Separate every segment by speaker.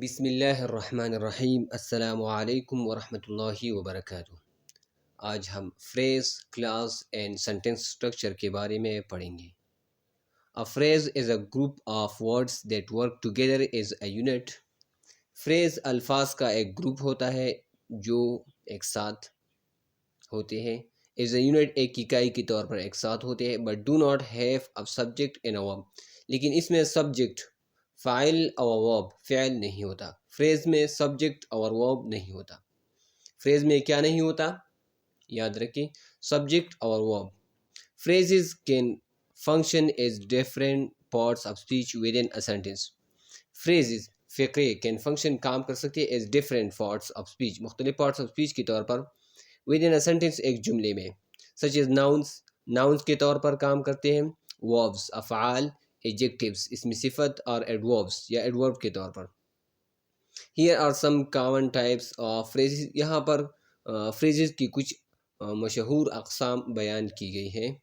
Speaker 1: بسم اللہ الرحمن الرحیم۔ السلام علیکم ورحمۃ اللہ وبرکاتہ۔ آج ہم phrase, clause and sentence structure کے بارے میں پڑھیں گے۔ A phrase is a group of words that work together as a unit۔ Phrase الفاظ کا ایک گروپ ہوتا ہے جو ایک ساتھ ہوتے ہیں۔ as a unit ایک اکائی کے طور پر ایک ساتھ ہوتے ہیں but do not have a subject and a verb۔ لیکن اس میں سبجیکٹ، فاعل اور ورب، فعل نہیں ہوتا۔ فریز میں سبجیکٹ اور ورب نہیں ہوتا۔ فریز میں کیا نہیں ہوتا؟ یاد رکھیں، سبجیکٹ اور ورب۔ phrases can function as different parts of speech within a sentence۔ phrases، فقرے can function کام کر سکتے ہیں as different parts of speech، مختلف parts of speech کے طور پر within a sentence ایک جملے میں، such as nouns کے طور پر کام کرتے ہیں، verbs افعال، adjectives اسم صفت اور adverbs یا adverb کے طور پر۔ Here are some common types of phrases۔ یہاں پر phrases کی کچھ مشہور اقسام بیان کی گئی ہیں۔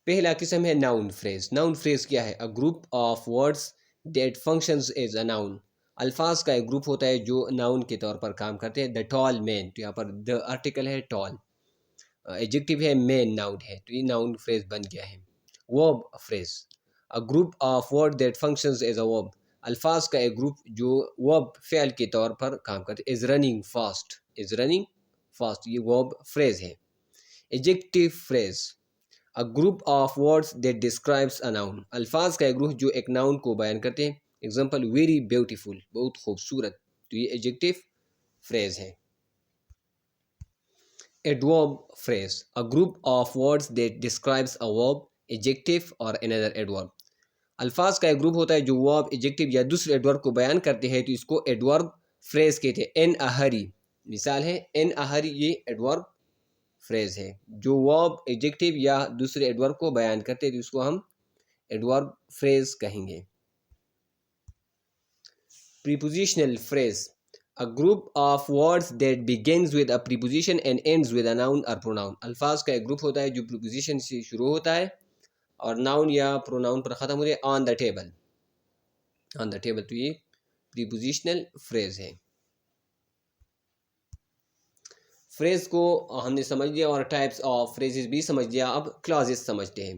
Speaker 1: پہلا قسم ہے noun phrase۔ noun phrase کیا ہے؟ A group of words that functions as a noun۔ الفاظ کا ایک گروپ ہوتا ہے جو noun کے طور پر کام کرتے ہیں۔ The tall man، تو یہاں پر the article ہے tall، adjective ہے man، noun ہے، تو یہ noun phrase بن گیا ہے۔ verb phrase، a group of words that functions as a verb۔ الفاظ کا ایک گروپ جو verb فعل کے طور پر کام کرتے ہیں۔ is running fast، is running fast، یہ verb phrase ہے۔ adjective phrase، a group of words that describes a noun۔ الفاظ کا ایک گروپ جو ایک noun کو بیان کرتے ہیں۔ example very beautiful، بہت خوبصورت، تو یہ adjective phrase ہے۔ adverb phrase، a group of words that describes a verb، adjective اور another adverb۔ الفاظ کا ایک گروپ ہوتا ہے جو verb، adjective یا دوسرے adverb کو بیان کرتے ہیں تو اس کو adverb phrase کہتے ہیں۔ in a hurry، مثال ہے in a hurry، یہ adverb phrase ہے جو verb، adjective یا دوسرے adverb کو بیان کرتے ہیں تو اس کو ہم adverb phrase کہیں گے۔ prepositional phrase، a group of words that begins with a preposition and ends with a noun or pronoun۔ الفاظ کا ایک گروپ ہوتا ہے جو preposition سے شروع ہوتا ہے اور noun یا pronoun پر ختم ہوتے ہیں۔ on the table، on the table، تو یہ prepositional phrase ہے۔ phrase کو ہم نے سمجھ لیا اور types of phrases بھی سمجھ لیا، اب clauses سمجھتے ہیں۔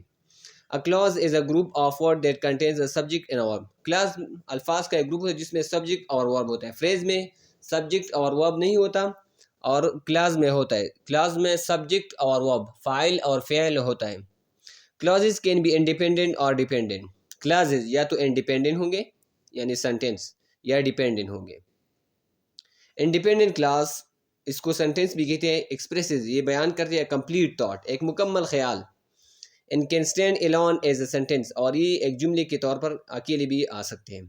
Speaker 1: A clause is a group of words that contains a subject and a verb۔ clause الفاظ کا ایک گروپ ہے جس میں subject اور verb ہوتا ہے۔ phrase میں subject اور verb نہیں ہوتا اور clause میں ہوتا ہے۔ clause میں subject اور verb، فاعل اور فعل ہوتا ہے۔ clauses can be independent or dependent۔ clauses یا تو independent ہوں گے یعنی sentence، یا dependent ہوں گے۔ independent clause، اس کو sentence بھی کہتے ہیں، expresses یہ بیان کرتے ہیں complete thought، ایک مکمل خیال، and can stand alone as a sentence، اور یہ ایک جملے کے طور پر اکیلے بھی آ سکتے ہیں۔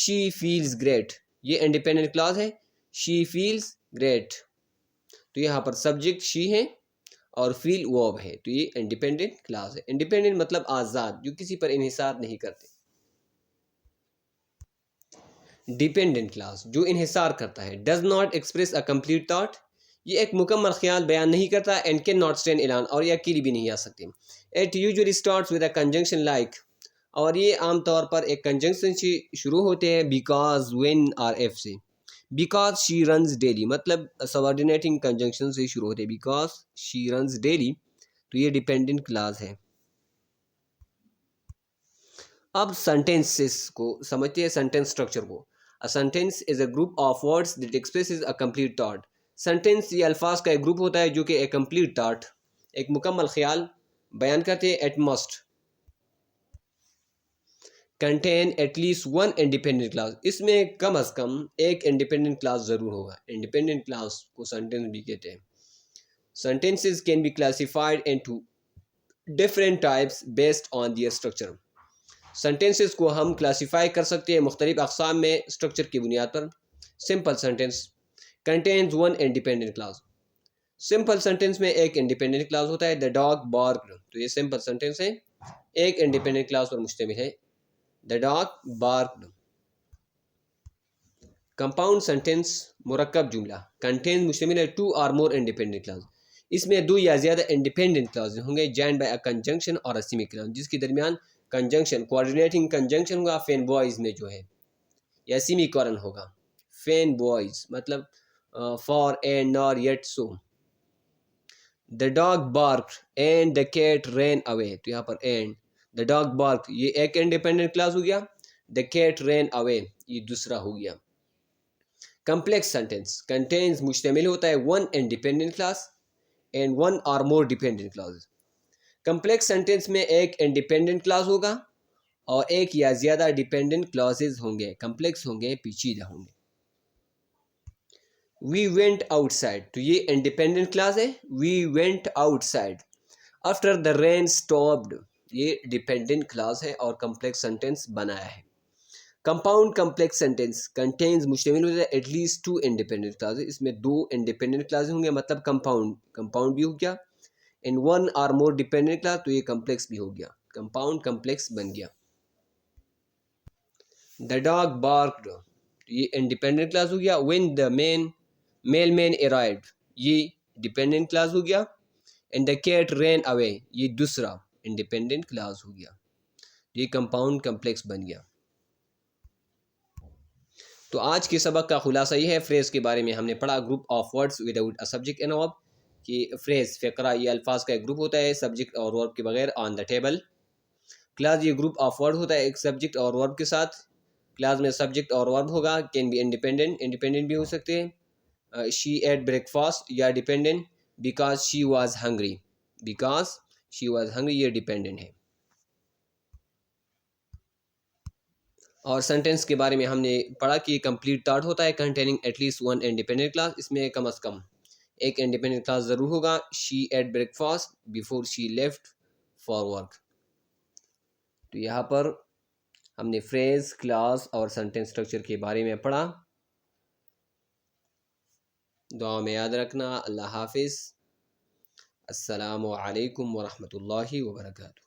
Speaker 1: she feels great، یہ independent clause ہے، she feels great، تو یہاں پر subject she ہے اور feel verb ہے، تو یہ independent clause ہے۔ independent مطلب آزاد، جو کسی پر انحصار نہیں کرتے۔ dependent clause جو انحصار کرتا ہے۔ does not express a complete thought، یہ ایک مکمل خیال بیان نہیں کرتا۔ and cannot stand alone، اور یہ اکیلی بھی نہیں آ سکتی۔ it usually starts with a conjunction like، اور یہ عام طور پر ایک conjunction سے شروع ہوتے ہیں because، when اور if سے۔ because she runs daily، مطلب subordinating conjunction سے شروع ہوتے ہیں because she runs daily، تو یہ dependent clause ہے۔ اب sentences کو سمجھتے ہیں، sentence structure کو۔ A sentence is a group of words that expresses a complete thought۔ sentence یہ الفاظ کا ایک گروپ ہوتا ہے جو کہ ایک complete thought، ایک مکمل خیال بیان کرتے ہیں۔ at must contain at least one independent clause، اس میں کم از کم ایک independent clause ضرور ہوگا۔ independent clause کو sentence بھی کہتے ہیں۔ sentences can be classified into different types based on their structure۔ sentences کو ہم کلاسیفائی کر سکتے ہیں مختلف اقسام میں اسٹرکچر کی بنیاد پر۔ simple sentence contains one independent clause۔ simple sentence میں ایک independent clause ہوتا ہے۔ the dog barked، تو یہ simple sentence ہے، ایک independent clause پر مشتمل ہے۔ the dog barked۔ compound sentence مرکب جملہ contains مشتمل ہے two or more independent clause، اس میں دو یا زیادہ independent clause ہوں گے joined by a conjunction اور a semicolon، جس کے درمیان conjunction، coordinating conjunction ہوگا فین وائز میں جو ہے۔ یا سیمی کولن ہوگا. فین بوائز مطلب فار اینڈ نار یٹ سو. دا ڈاگ بارک اینڈ دا کیٹ رین اوے. تو یہاں پر اینڈ دا ڈاگ بارک یہ ایک انڈیپینڈنٹ کلاس ہو گیا. دا کیٹ رین اوے یہ دوسرا ہو گیا. کمپلیکس سینٹینس کنٹینز مشتمل ہوتا ہے one independent clause and one or more dependent clause. Complex sentence میں ایک انڈیپینڈنٹ کلاس ہوگا اور ایک یا زیادہ ڈیپینڈنٹ کلاسز ہوں گے. کمپلیکس ہوں گے، پیچیدہ ہوں گے. وی وینٹ آؤٹ سائڈ تو یہ انڈیپینڈنٹ کلاس ہے. We went outside after the rain stopped یہ ڈیپینڈنٹ کلاس ہے اور کمپلیکس سینٹینس بنایا ہے. کمپاؤنڈ کمپلیکس سینٹینس کنٹینز مشتمل ہوتا ہے at least two independent clause. اس میں دو انڈیپینڈنٹ کلاس ہوں گے مطلب کمپاؤنڈ بھی ہو گیا. In one or more dependent class تو یہ کمپلیکس بھی ہو گیا. کمپاؤنڈ کمپلیکس بن گیا. دا ڈاگ بارکڈ یہ انڈیپینڈنٹ کلاس ہو گیا. When the mail man arrived یہ ڈیپینڈنٹ کلاس ہو گیا. اینڈ دا کیٹ رین اوے یہ دوسرا انڈیپینڈنٹ کلاس ہو گیا. یہ کمپاؤنڈ کمپلیکس بن گیا. تو آج کے سبق کا خلاصہ یہ ہے. فریز کے بارے میں ہم نے پڑھا. Group of words without a subject and ورب کہ فریز فقرہ یہ الفاظ کا ایک گروپ ہوتا ہے سبجیکٹ اور ورب کے بغیر آن دا ٹیبل. کلاس یہ گروپ آف ورڈ ہوتا ہے ایک سبجیکٹ اور ورب کے ساتھ. کلاس میں سبجیکٹ اور ورب ہوگا. کین بی انڈیپینڈنٹ بھی ہو سکتے ہیں. شی ایٹ بریک فاسٹ یا dependent because she was hungry. یہ ڈیپینڈنٹ ہے. اور سینٹینس کے بارے میں ہم نے پڑھا کہ کمپلیٹ تھاٹ ہوتا ہے containing at least one independent clause. اس میں کم از کم ایک انڈیپینڈنٹ کلاس ضرور ہوگا. She ate breakfast before she left for work. تو یہاں پر ہم نے فریز کلاس اور سینٹینس اسٹرکچر کے بارے میں پڑھا. دعا میں یاد رکھنا. اللہ حافظ. السلام علیکم ورحمۃ اللہ وبرکاتہ.